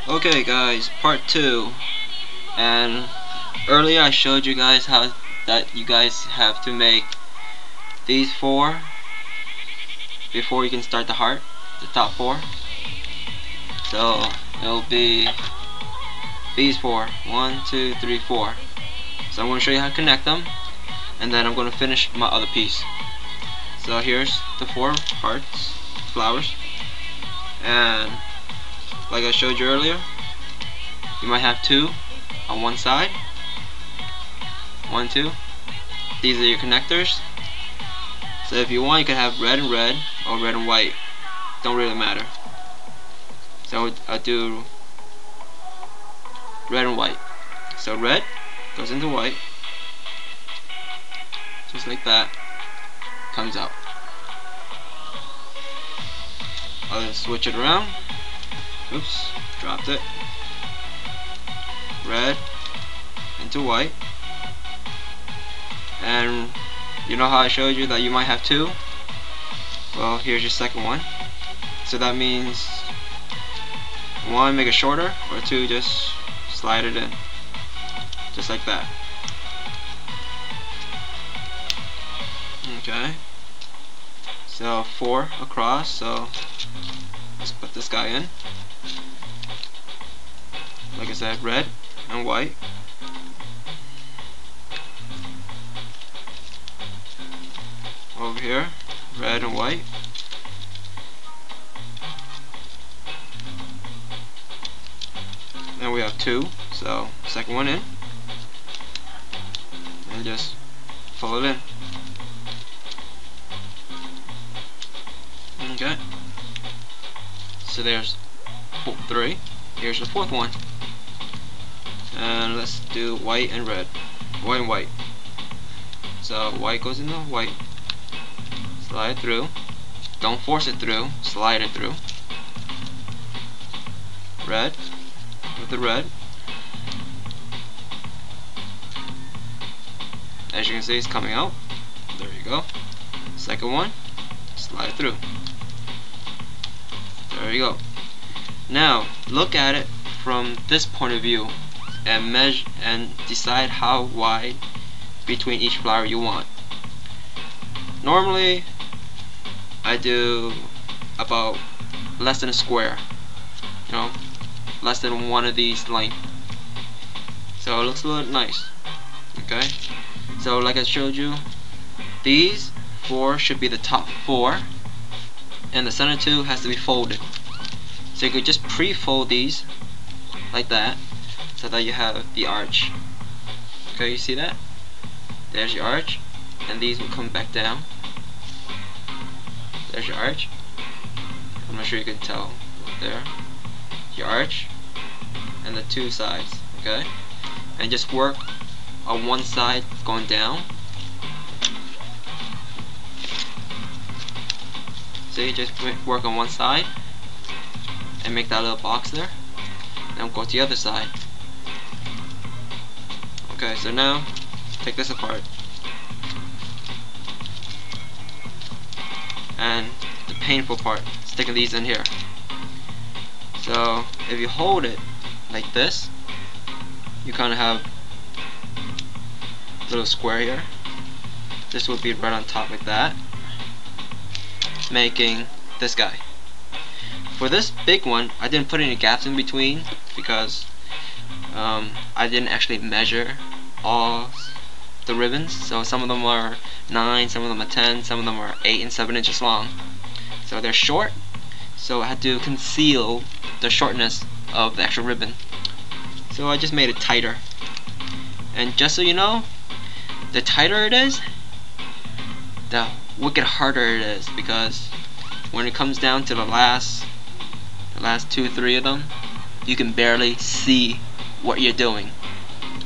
Okay guys, part 2. And earlier I showed you guys how that you guys have to make these 4 before you can start the heart, the top 4. So it'll be these 4. 1, 2, 3, 4. So I'm going to show you how to connect them, and then I'm going to finish my other piece. So here's the 4 hearts, flowers, and like I showed you earlier, you might have 2 on one side. 1, 2. These are your connectors. So if you want, you can have red and red or red and white. Don't really matter. So I'll do red and white. So red goes into white, just like that. Comes out. I'll just switch it around. Oops, dropped it. Red into white. And you know how I showed you that you might have 2? Well, here's your second one. So that means 1, make it shorter, or 2, just slide it in. Just like that. Okay. So 4 across, so let's put this guy in. Like I said, red and white. Over here, red and white. Then we have 2, so second one in, and just pull it in. Okay. So there's 3. Here's the 4th one. And let's do white and red. White and white. So white goes into white. Slide it through. Don't force it through. Slide it through. Red with the red. As you can see, it's coming out. There you go. Second one. Slide it through. There you go. Now look at it from this point of view and measure and decide how wide between each flower you want. Normally I do about less than a square, less than one of these length, so it looks a little nice. Okay, so like I showed you, these 4 should be the top 4, and the center 2 has to be folded. So you could just pre-fold these like that, so that you have the arch. Okay, you see that? There's your arch, and these will come back down. There's your arch. I'm not sure you can tell there. Your arch, and the 2 sides. Okay, and just work on one side going down. So you just work on one side and make that little box there. Now go to the other side. Okay, so now take this apart. And the painful part, sticking these in here. So if you hold it like this, you kind of have a little square here. This will be right on top like that, making this guy. For this big one, I didn't put any gaps in between because I didn't actually measure all the ribbons. So some of them are 9, some of them are 10, some of them are 8 and 7 inches long. So they're short, so I had to conceal the shortness of the actual ribbon. So I just made it tighter. And just so you know, the tighter it is, the wicked harder it is, because when it comes down to the last 2, 3 of them, you can barely see what you're doing.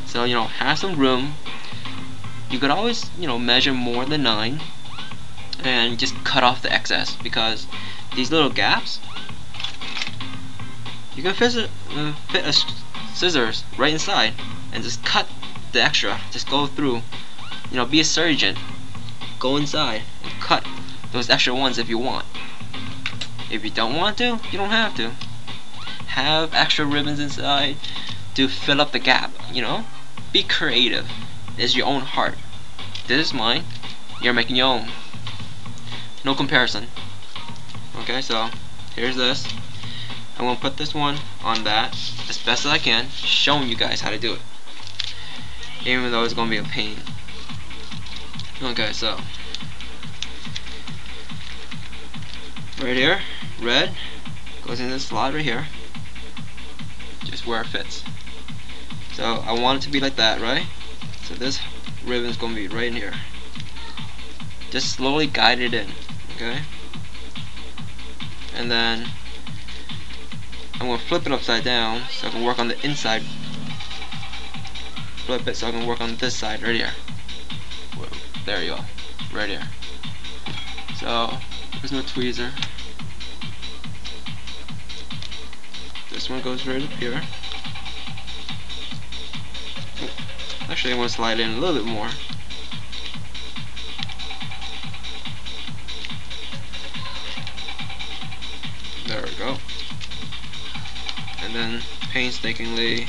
So have some room. You could always measure more than 9 and just cut off the excess, because these little gaps, you can fit a scissors right inside and just cut the extra. Just go through, be a surgeon, go inside and cut those extra ones if you want. If you don't want to, you don't have to. have extra ribbons inside to fill up the gap, you know? Be creative. It's your own heart. This is mine. You're making your own. No comparison. Okay, so here's this. I'm gonna put this one on that as best as I can, showing you guys how to do it. Even though it's gonna be a pain. Okay, so right here, red goes in this slot right here, just where it fits. So I want it to be like that, right? So this ribbon is gonna be right in here. Just slowly guide it in, okay? And then I'm gonna flip it upside down so I can work on the inside. Flip it so I can work on this side right here. Whoa, there you go, right here. So there's no tweezer. This one goes right up here. Actually, I want to slide in a little bit more. There we go. And then painstakingly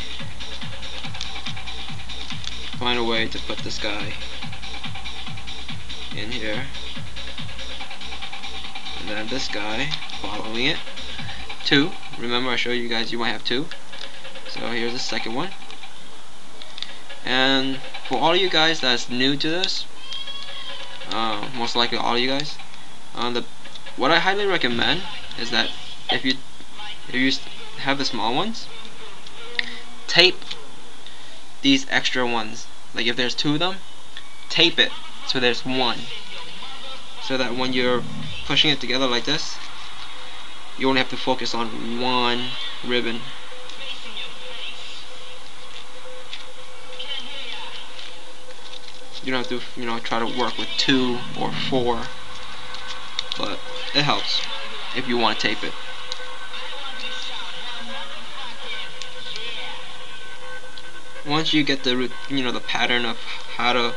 find a way to put this guy in here. And then this guy following it. Two. Remember I showed you guys you might have two. So here's the second one. And for all of you guys that's new to this, most likely all of you guys, what I highly recommend is that if you have the small ones, tape these extra ones. Like if there's two of them, tape it so there's one, so that when you're pushing it together like this, you only have to focus on one ribbon. You don't have to, try to work with 2 or 4, but it helps if you want to tape it. Once you get the the pattern of how to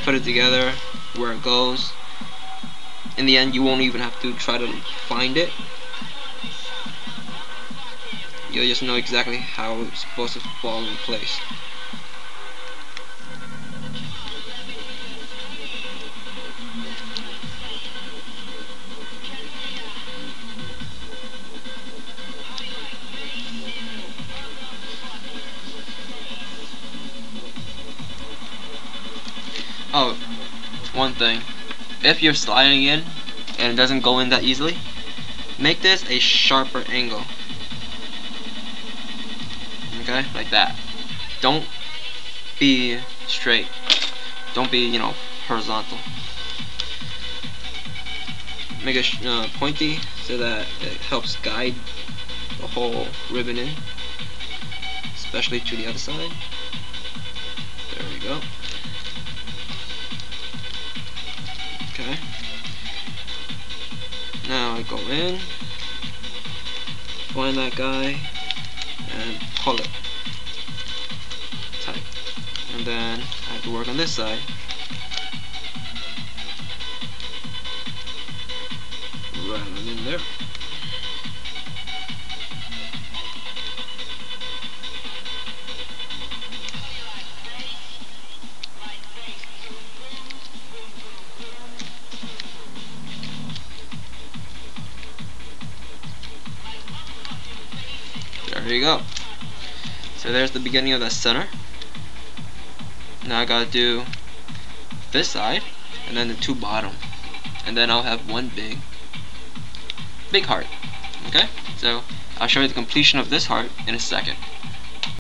put it together, where it goes, in the end you won't even have to try to find it. You'll just know exactly how it's supposed to fall in place. Oh, one thing. If you're sliding in and it doesn't go in that easily, make this a sharper angle. Okay, like that. Don't be straight. Don't be, horizontal. Make it pointy so that it helps guide the whole ribbon in, especially to the other side. There we go. Okay. Now I go in, find that guy, and pull it tight. And then I have to work on this side. Right on in there. There you go. So there's the beginning of the center. Now I gotta do this side and then the two bottom, and then I'll have one big heart. Okay, so I'll show you the completion of this heart in a second.